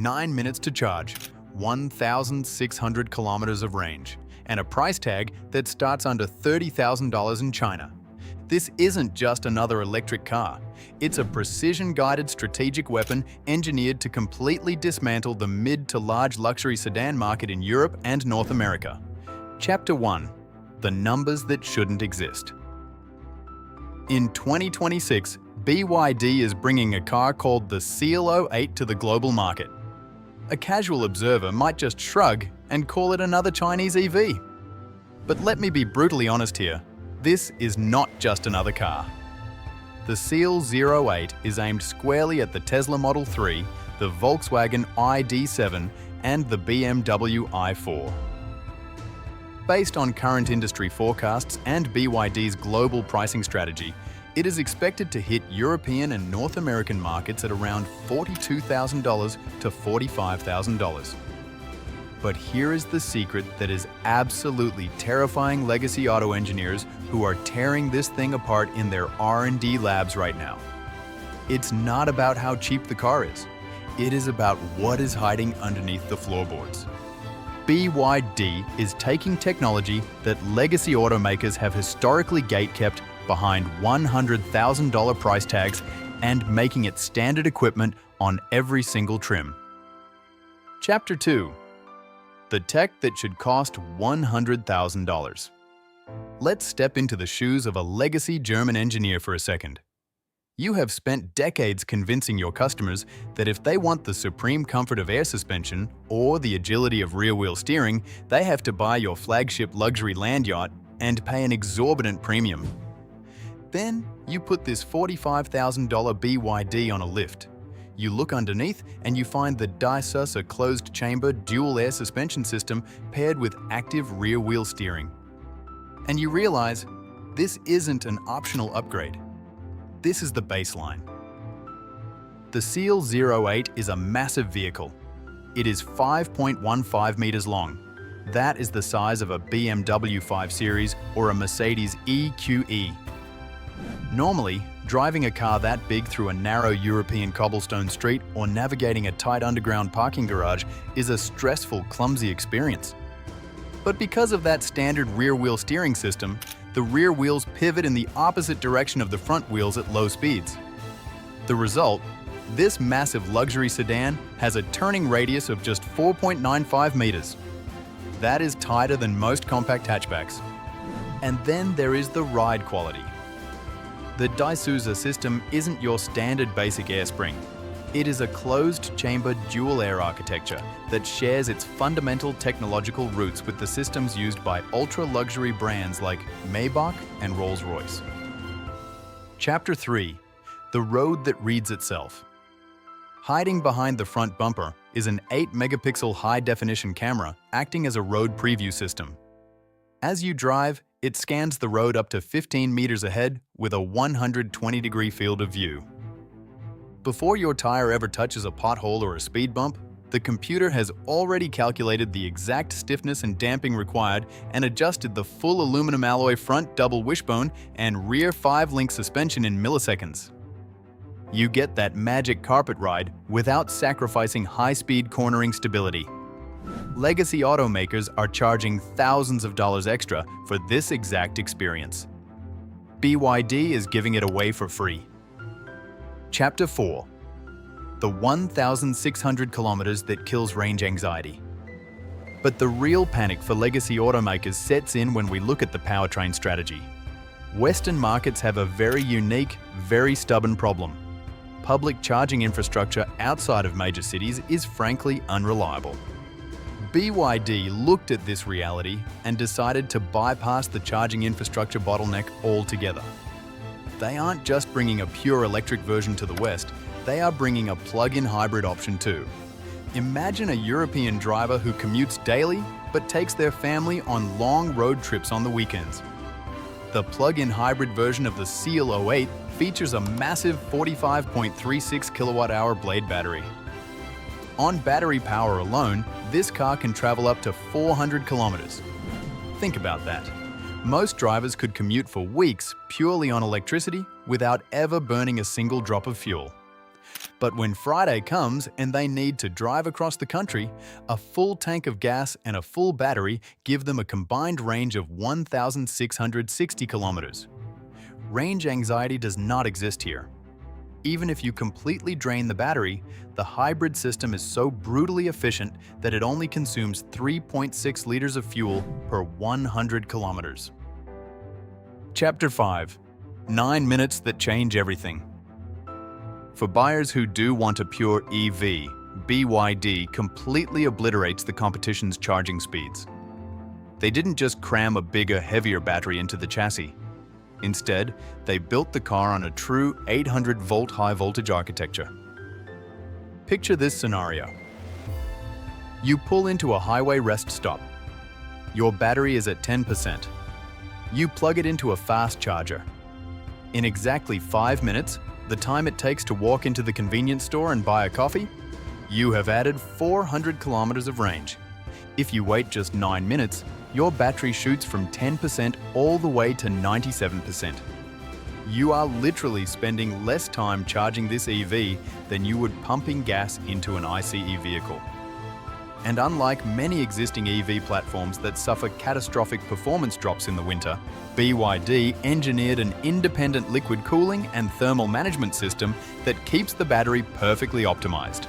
9 minutes to charge, 1,600 kilometers of range, and a price tag that starts under $30,000 in China. This isn't just another electric car. It's a precision-guided strategic weapon engineered to completely dismantle the mid to large luxury sedan market in Europe and North America. Chapter 1. The numbers that shouldn't exist. In 2026, BYD is bringing a car called the Seal08 to the global market. A casual observer might just shrug and call it another Chinese EV. But let me be brutally honest here. This is not just another car. The Seal08 is aimed squarely at the Tesla Model 3, the Volkswagen ID.7, and the BMW i4. Based on current industry forecasts and BYD's global pricing strategy, it is expected to hit European and North American markets at around $42,000 to $45,000. But here is the secret that is absolutely terrifying legacy auto engineers who are tearing this thing apart in their R&D labs right now. It's not about how cheap the car is. It is about what is hiding underneath the floorboards. BYD is taking technology that legacy automakers have historically gatekept behind $100,000 price tags and making it standard equipment on every single trim. Chapter 2. The tech that should cost $100,000. Let's step into the shoes of a legacy German engineer for a second. You have spent decades convincing your customers that if they want the supreme comfort of air suspension or the agility of rear-wheel steering, they have to buy your flagship luxury land yacht and pay an exorbitant premium. Then, you put this $45,000 BYD on a lift. You look underneath and you find the DiSus-A closed-chamber dual air suspension system paired with active rear-wheel steering. And you realize this isn't an optional upgrade. This is the baseline. The Seal08 is a massive vehicle. It is 5.15 meters long. That is the size of a BMW 5 Series or a Mercedes EQE. Normally, driving a car that big through a narrow European cobblestone street or navigating a tight underground parking garage is a stressful, clumsy experience. But because of that standard rear-wheel steering system, the rear wheels pivot in the opposite direction of the front wheels at low speeds. The result? This massive luxury sedan has a turning radius of just 4.95 meters. That is tighter than most compact hatchbacks. And then there is the ride quality. The DiSus-A system isn't your standard basic air spring. It is a closed-chamber dual-air architecture that shares its fundamental technological roots with the systems used by ultra-luxury brands like Maybach and Rolls-Royce. Chapter 3. The road that reads itself. Hiding behind the front bumper is an 8-megapixel high-definition camera acting as a road preview system. As you drive, it scans the road up to 15 meters ahead with a 120-degree field of view. Before your tire ever touches a pothole or a speed bump, the computer has already calculated the exact stiffness and damping required and adjusted the full aluminum alloy front double wishbone and rear 5-link suspension in milliseconds. You get that magic carpet ride without sacrificing high-speed cornering stability. Legacy automakers are charging thousands of dollars extra for this exact experience. BYD is giving it away for free. Chapter 4. The 1,600 kilometers that kills range anxiety. But the real panic for legacy automakers sets in when we look at the powertrain strategy. Western markets have a very unique, very stubborn problem. Public charging infrastructure outside of major cities is frankly unreliable. BYD looked at this reality and decided to bypass the charging infrastructure bottleneck altogether. They aren't just bringing a pure electric version to the West, they are bringing a plug-in hybrid option too. Imagine a European driver who commutes daily but takes their family on long road trips on the weekends. The plug-in hybrid version of the Seal08 features a massive 45.36 kilowatt-hour blade battery. On battery power alone, this car can travel up to 400 kilometers. Think about that. Most drivers could commute for weeks purely on electricity without ever burning a single drop of fuel. But when Friday comes and they need to drive across the country, a full tank of gas and a full battery give them a combined range of 1,660 kilometers. Range anxiety does not exist here. Even if you completely drain the battery, the hybrid system is so brutally efficient that it only consumes 3.6 liters of fuel per 100 kilometers. Chapter 5. 9 minutes that change everything. For buyers who do want a pure EV, BYD completely obliterates the competition's charging speeds. They didn't just cram a bigger, heavier battery into the chassis. Instead, they built the car on a true 800-volt high-voltage architecture. Picture this scenario. You pull into a highway rest stop. Your battery is at 10%. You plug it into a fast charger. In exactly 5 minutes, the time it takes to walk into the convenience store and buy a coffee, you have added 400 kilometers of range. If you wait just 9 minutes, your battery shoots from 10% all the way to 97%. You are literally spending less time charging this EV than you would pumping gas into an ICE vehicle. And unlike many existing EV platforms that suffer catastrophic performance drops in the winter, BYD engineered an independent liquid cooling and thermal management system that keeps the battery perfectly optimized.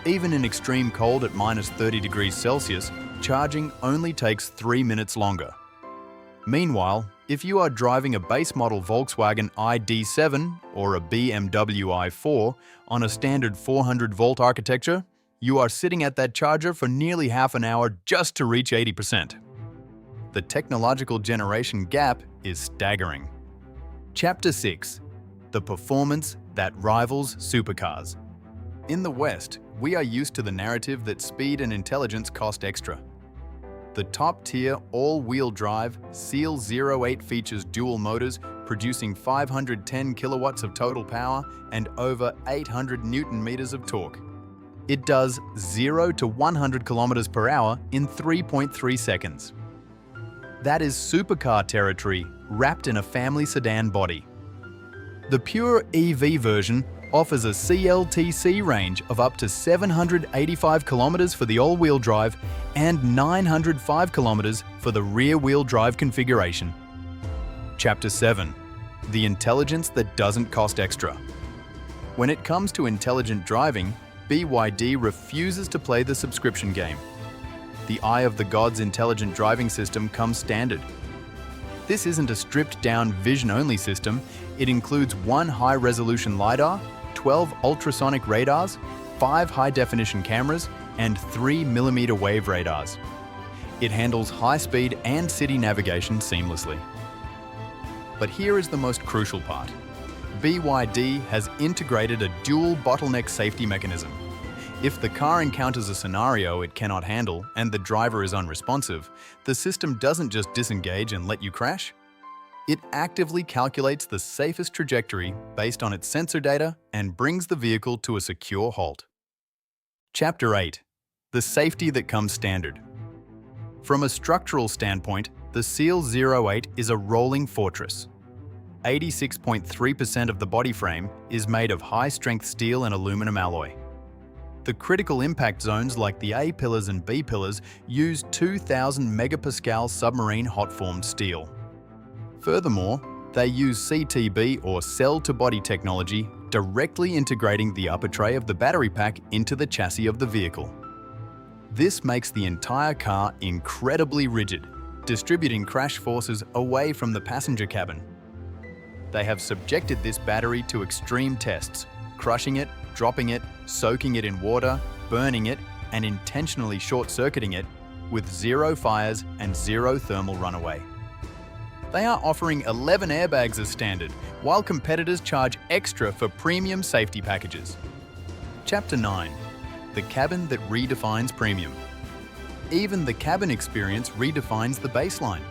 Even in extreme cold at -30 degrees Celsius, charging only takes 3 minutes longer. Meanwhile, if you are driving a base model Volkswagen ID.7 or a BMW i4 on a standard 400-volt architecture, you are sitting at that charger for nearly half an hour just to reach 80%. The technological generation gap is staggering. Chapter 6. The performance that rivals supercars. In the West, we are used to the narrative that speed and intelligence cost extra. The top-tier all-wheel drive Seal 08 features dual motors producing 510 kilowatts of total power and over 800 newton-meters of torque. It does 0 to 100 kilometers per hour in 3.3 seconds. That is supercar territory wrapped in a family sedan body. The pure EV version offers a CLTC range of up to 785 kilometers for the all-wheel drive and 905 kilometers for the rear-wheel drive configuration. Chapter 7. The intelligence that doesn't cost extra. When it comes to intelligent driving, BYD refuses to play the subscription game. The Eye of the Gods intelligent driving system comes standard. This isn't a stripped-down vision-only system. It includes 1 high-resolution LiDAR, 12 ultrasonic radars, 5 high-definition cameras, and 3 millimeter wave radars. It handles high-speed and city navigation seamlessly. But here is the most crucial part. BYD has integrated a dual bottleneck safety mechanism. If the car encounters a scenario it cannot handle and the driver is unresponsive, the system doesn't just disengage and let you crash. It actively calculates the safest trajectory based on its sensor data and brings the vehicle to a secure halt. Chapter 8. The safety that comes standard. From a structural standpoint, the Seal 08 is a rolling fortress. 86.3% of the body frame is made of high-strength steel and aluminum alloy. The critical impact zones like the A pillars and B pillars use 2,000 megapascal submarine hot-formed steel. Furthermore, they use CTB or cell-to-body technology, directly integrating the upper tray of the battery pack into the chassis of the vehicle. This makes the entire car incredibly rigid, distributing crash forces away from the passenger cabin. They have subjected this battery to extreme tests, crushing it, dropping it, soaking it in water, burning it, and intentionally short-circuiting it with 0 fires and 0 thermal runaway. They are offering 11 airbags as standard, while competitors charge extra for premium safety packages. Chapter 9. The cabin that redefines premium. Even the cabin experience redefines the baseline.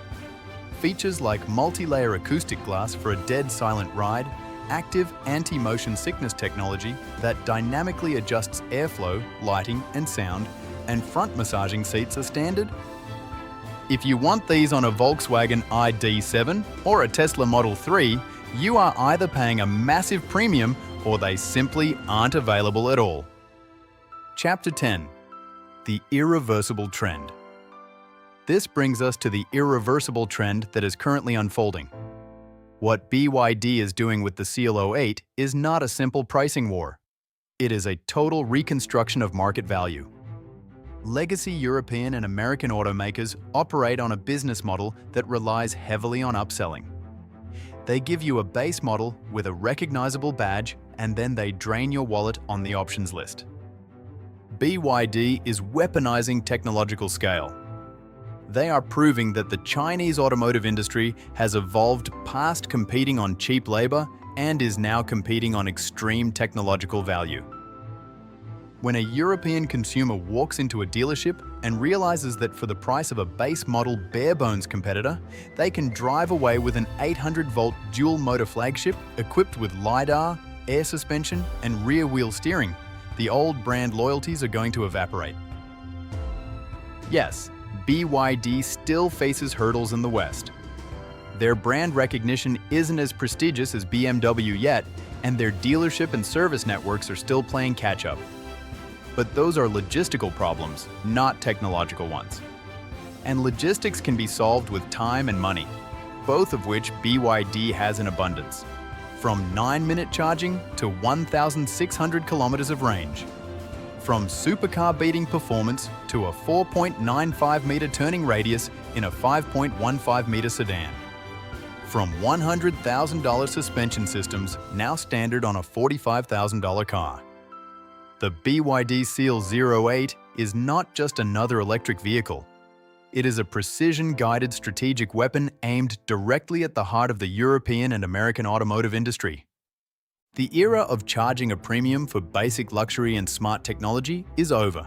Features like multi-layer acoustic glass for a dead silent ride, active anti-motion sickness technology that dynamically adjusts airflow, lighting, and sound, and front massaging seats are standard. If you want these on a Volkswagen ID.7 or a Tesla Model 3, you are either paying a massive premium or they simply aren't available at all. Chapter 10. The irreversible trend. This brings us to the irreversible trend that is currently unfolding. What BYD is doing with the CL08 is not a simple pricing war. It is a total reconstruction of market value. Legacy European and American automakers operate on a business model that relies heavily on upselling. They give you a base model with a recognizable badge, and then they drain your wallet on the options list. BYD is weaponizing technological scale. They are proving that the Chinese automotive industry has evolved past competing on cheap labor and is now competing on extreme technological value. When a European consumer walks into a dealership and realizes that for the price of a base model bare-bones competitor, they can drive away with an 800-volt dual-motor flagship equipped with LiDAR, air suspension, and rear-wheel steering, the old brand loyalties are going to evaporate. Yes, BYD still faces hurdles in the West. Their brand recognition isn't as prestigious as BMW yet, and their dealership and service networks are still playing catch-up. But those are logistical problems, not technological ones. And logistics can be solved with time and money, both of which BYD has in abundance. From 9-minute charging to 1,600 kilometers of range. From supercar-beating performance to a 4.95-meter turning radius in a 5.15-meter sedan. From $100,000 suspension systems now standard on a $45,000 car. The BYD CL08 is not just another electric vehicle. It is a precision-guided strategic weapon aimed directly at the heart of the European and American automotive industry. The era of charging a premium for basic luxury and smart technology is over.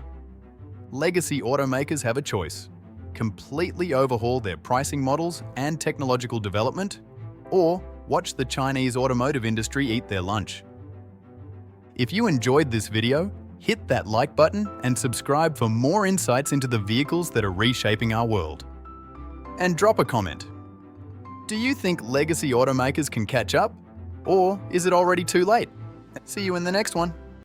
Legacy automakers have a choice: completely overhaul their pricing models and technological development, or watch the Chinese automotive industry eat their lunch. If you enjoyed this video, hit that like button and subscribe for more insights into the vehicles that are reshaping our world. And drop a comment. Do you think legacy automakers can catch up? Or is it already too late? See you in the next one.